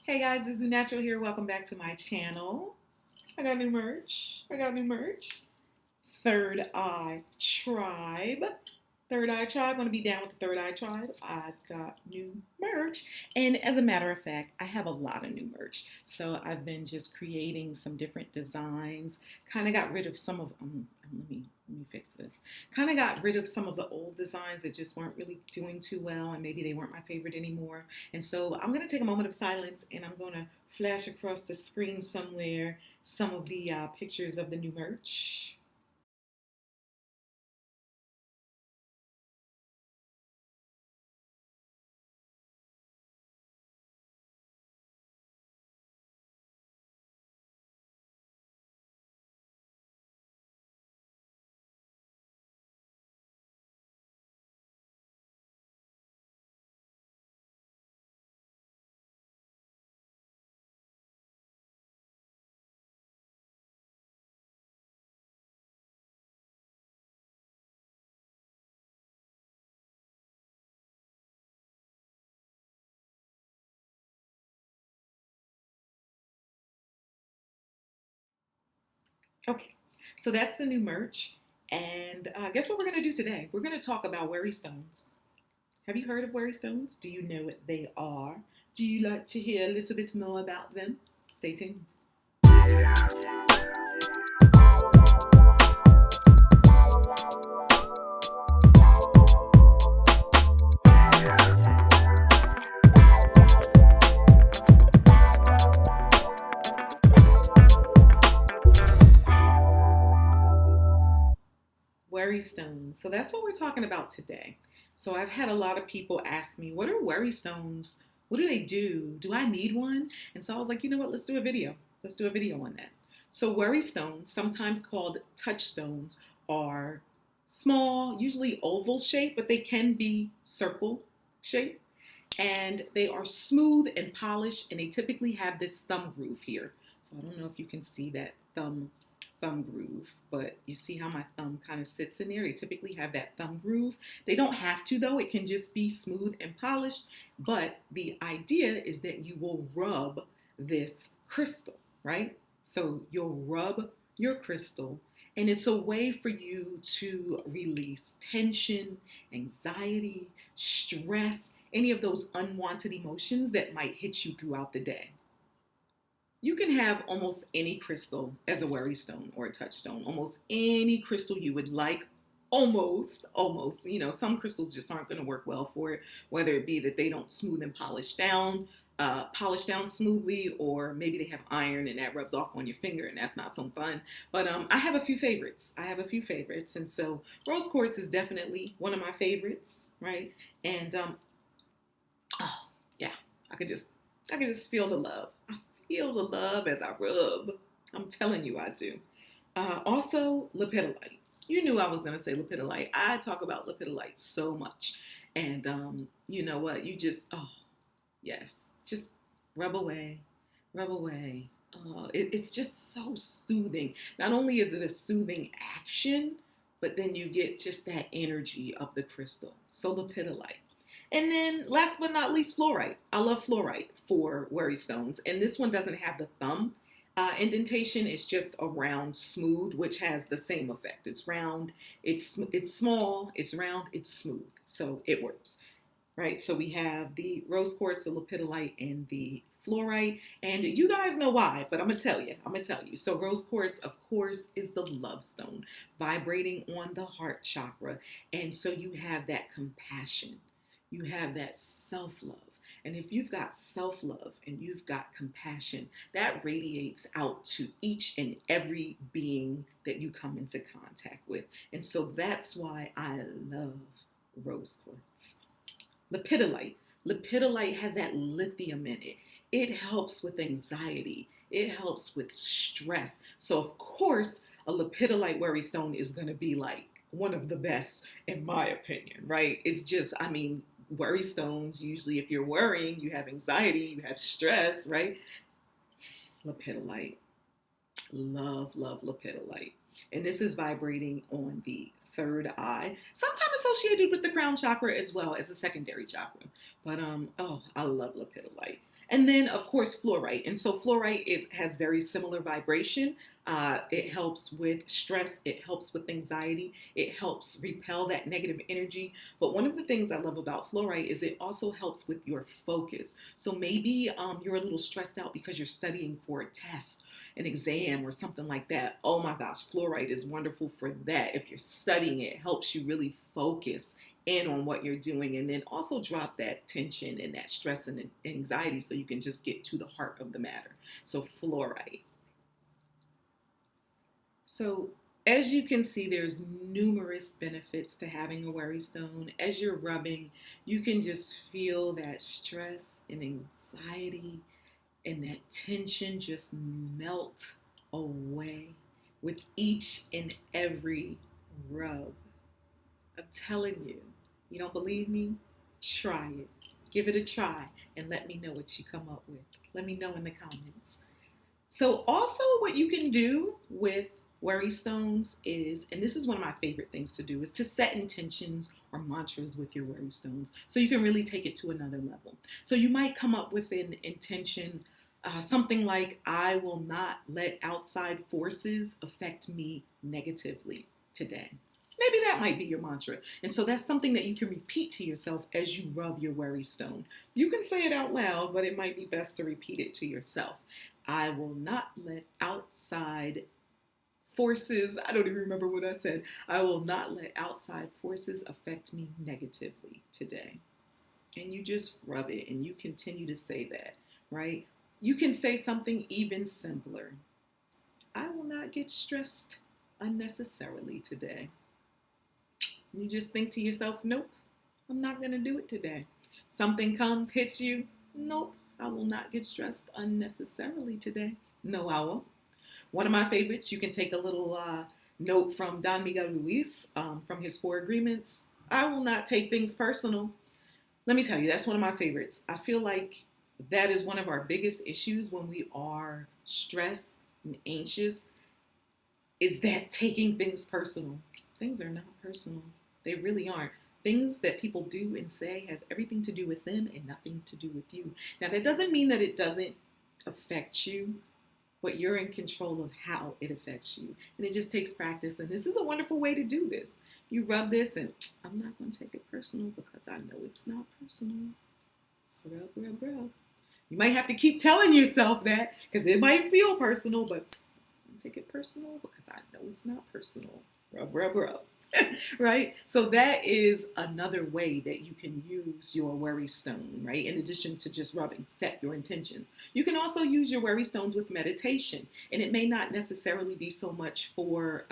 Hey guys, Zuzunatural here. Welcome back to my channel. I got new merch. Third Eye Tribe. Third Eye Tribe. Want to be down with the Third Eye Tribe? I've got new merch. And as a matter of fact, I have a lot of new merch. So I've been just creating some different designs. Kind of got rid of some of let me fix this. Kind of got rid of some of the old designs that just weren't really doing too well, and maybe they weren't my favorite anymore. And so I'm going to take a moment of silence, and I'm going to flash across the screen somewhere some of the pictures of the new merch. Okay, so that's the new merch. And guess what we're going to do today? We're going to talk about worry stones. Have you heard of worry stones? Do you know what they are? Do you like to hear a little bit more about them? Stay tuned. Worry stones. So that's what we're talking about today. So I've had a lot of people ask me, what are worry stones? What do they do? Do I need one? And so I was like, you know what? Let's do a video. Let's do a video on that. So worry stones, sometimes called touchstones, are small, usually oval shape, but they can be circle shape. And they are smooth and polished, and they typically have this thumb groove here. So I don't know if you can see that thumb groove, but you see how my thumb kind of sits in there. They typically have that thumb groove. They don't have to, though. It can just be smooth and polished, but the idea is that you will rub this crystal, right? So you'll rub your crystal, and it's a way for you to release tension, anxiety, stress, any of those unwanted emotions that might hit you throughout the day. You can have almost any crystal as a worry stone or a touchstone. Almost any crystal you would like. Almost. Some crystals just aren't going to work well for it, whether it be that they don't smooth and polish down smoothly, or maybe they have iron and that rubs off on your finger and that's not so fun. But I have a few favorites. And so rose quartz is definitely one of my favorites, right? And oh yeah, I could just feel the love. I feel the love as I rub. I'm telling you, I do. Also, lepidolite. You knew I was going to say lepidolite. I talk about lepidolite so much. And you know what? You just, oh, yes, just rub away, rub away. It's just so soothing. Not only is it a soothing action, but then you get just that energy of the crystal. So lepidolite. And then last but not least, fluorite. I love fluorite for worry stones. And this one doesn't have the thumb indentation. It's just a round smooth, which has the same effect. It's round, it's small, it's round, it's smooth. So it works. Right, so we have the rose quartz, the lepidolite, and the fluorite. And you guys know why, but I'm gonna tell you. So rose quartz, of course, is the love stone, vibrating on the heart chakra. And so you have that compassion, you have that self-love. And if you've got self-love and you've got compassion, that radiates out to each and every being that you come into contact with. And so that's why I love rose quartz. Lepidolite. Lepidolite has that lithium in it. It helps with anxiety. It helps with stress. So of course, a lepidolite worry stone is going to be like one of the best in my opinion, right? It's just, I mean, worry stones, usually if you're worrying, you have anxiety, you have stress, right? Lepidolite. Love lepidolite. And this is vibrating on the third eye, sometimes associated with the crown chakra as well as a secondary chakra. But oh, I love lepidolite. And then, of course, fluorite. And so fluorite has very similar vibration. It helps with stress. It helps with anxiety. It helps repel that negative energy. But one of the things I love about fluorite is it also helps with your focus. So maybe you're a little stressed out because you're studying for a test, an exam, or something like that. Oh my gosh, fluorite is wonderful for that. If you're studying, it helps you really focus in on what you're doing, and then also drop that tension and that stress and anxiety so you can just get to the heart of the matter. So fluorite. So as you can see, there's numerous benefits to having a worry stone. As you're rubbing, you can just feel that stress and anxiety and that tension just melt away with each and every rub. I'm telling you, you don't believe me? Try it. Give it a try and let me know what you come up with. Let me know in the comments. So also what you can do with worry stones is, and this is one of my favorite things to do, is to set intentions or mantras with your worry stones so you can really take it to another level. So you might come up with an intention, something like, I will not let outside forces affect me negatively today. Maybe that might be your mantra. And so that's something that you can repeat to yourself as you rub your worry stone. You can say it out loud, but it might be best to repeat it to yourself. I will not let outside forces, I don't even remember what I said. I will not let outside forces affect me negatively today. And you just rub it and you continue to say that, right? You can say something even simpler. I will not get stressed unnecessarily today. You just think to yourself, nope, I'm not going to do it today. Something comes, hits you, nope, I will not get stressed unnecessarily today. No, I won't. One of my favorites, you can take a little note from Don Miguel Ruiz from his 4 agreements. I will not take things personal. Let me tell you, that's one of my favorites. I feel like that is one of our biggest issues when we are stressed and anxious, is that taking things personal. Things are not personal. They really aren't. Things that people do and say has everything to do with them and nothing to do with you. Now, that doesn't mean that it doesn't affect you, but you're in control of how it affects you. And it just takes practice. And this is a wonderful way to do this. You rub this and I'm not going to take it personal because I know it's not personal. So rub, rub, rub. You might have to keep telling yourself that because it might feel personal, but don't take it personal because I know it's not personal. Rub, rub, rub. Right? So that is another way that you can use your worry stone, right? In addition to just rubbing, set your intentions. You can also use your worry stones with meditation. And it may not necessarily be so much for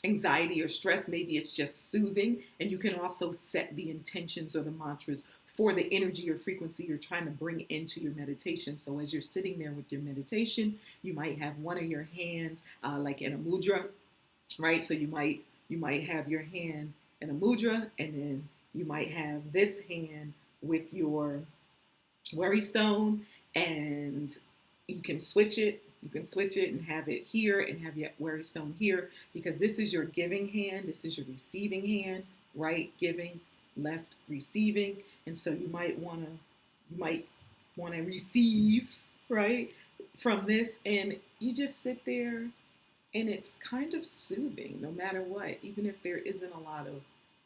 anxiety or stress. Maybe it's just soothing. And you can also set the intentions or the mantras for the energy or frequency you're trying to bring into your meditation. So as you're sitting there with your meditation, you might have one of your hands like in a mudra, right? So you might have your hand in a mudra, and then you might have this hand with your worry stone, and you can switch it. You can switch it and have it here and have your worry stone here, because this is your giving hand. This is your receiving hand, right? Giving, left, receiving. And so you might want to receive, right, from this, and you just sit there. And it's kind of soothing no matter what, even if there isn't a lot of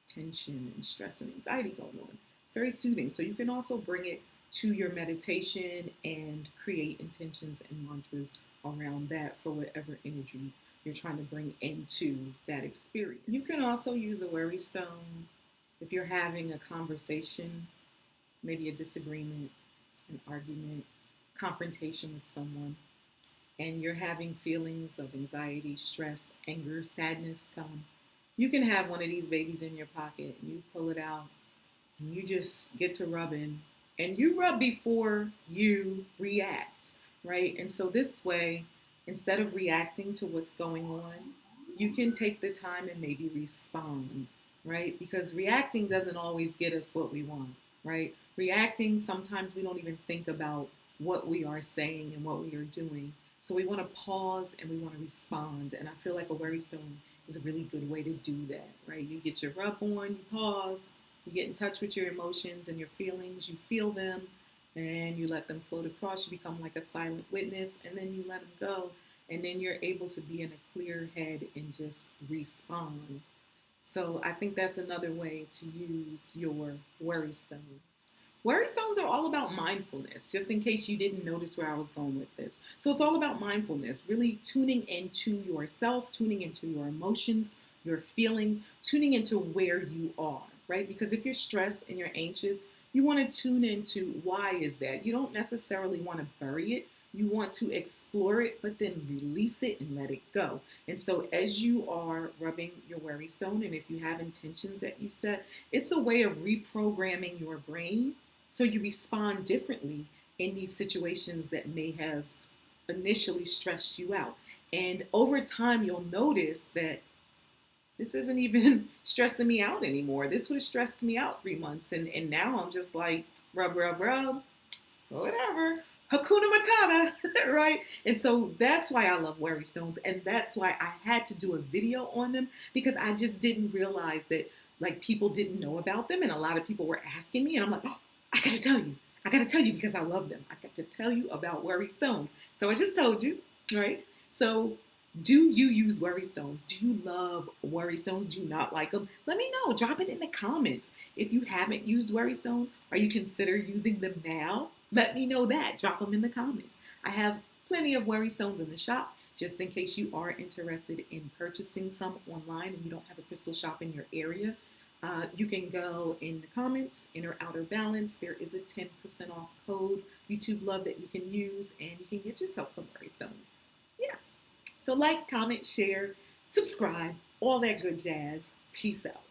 tension and stress and anxiety going on. It's very soothing. So you can also bring it to your meditation and create intentions and mantras around that for whatever energy you're trying to bring into that experience. You can also use a worry stone if you're having a conversation, maybe a disagreement, an argument, confrontation with someone, and you're having feelings of anxiety, stress, anger, sadness come. You can have one of these babies in your pocket and you pull it out and you just get to rubbing, and you rub before you react, right? And so this way, instead of reacting to what's going on, you can take the time and maybe respond, right? Because reacting doesn't always get us what we want, right? Reacting, sometimes we don't even think about what we are saying and what we are doing. So we want to pause and we want to respond. And I feel like a worry stone is a really good way to do that, right? You get your rub on, you pause, you get in touch with your emotions and your feelings, you feel them, and you let them float across. You become like a silent witness, and then you let them go, and then you're able to be in a clear head and just respond. So I think that's another way to use your worry stone. Worry stones are all about mindfulness, just in case you didn't notice where I was going with this. So it's all about mindfulness, really tuning into yourself, tuning into your emotions, your feelings, tuning into where you are, right? Because if you're stressed and you're anxious, you want to tune into why is that. You don't necessarily want to bury it. You want to explore it, but then release it and let it go. And so, as you are rubbing your worry stone, and if you have intentions that you set, it's a way of reprogramming your brain so you respond differently in these situations that may have initially stressed you out. And over time, you'll notice that this isn't even stressing me out anymore. This would have stressed me out 3 months. And now I'm just like, rub, rub, rub, whatever. Hakuna Matata, right? And so that's why I love worry stones. And that's why I had to do a video on them, because I just didn't realize that like people didn't know about them. And a lot of people were asking me, and I'm like, oh, I got to tell you. I got to tell you because I love them. I got to tell you about worry stones. So I just told you, right? So do you use worry stones? Do you love worry stones? Do you not like them? Let me know. Drop it in the comments. If you haven't used worry stones, are you consider using them now? Let me know that. Drop them in the comments. I have plenty of worry stones in the shop, just in case you are interested in purchasing some online and you don't have a crystal shop in your area. You can go in the comments, inner outer balance. There is a 10% off code, YouTube love, that you can use, and you can get yourself some worry stones. Yeah. So like, comment, share, subscribe, all that good jazz. Peace out.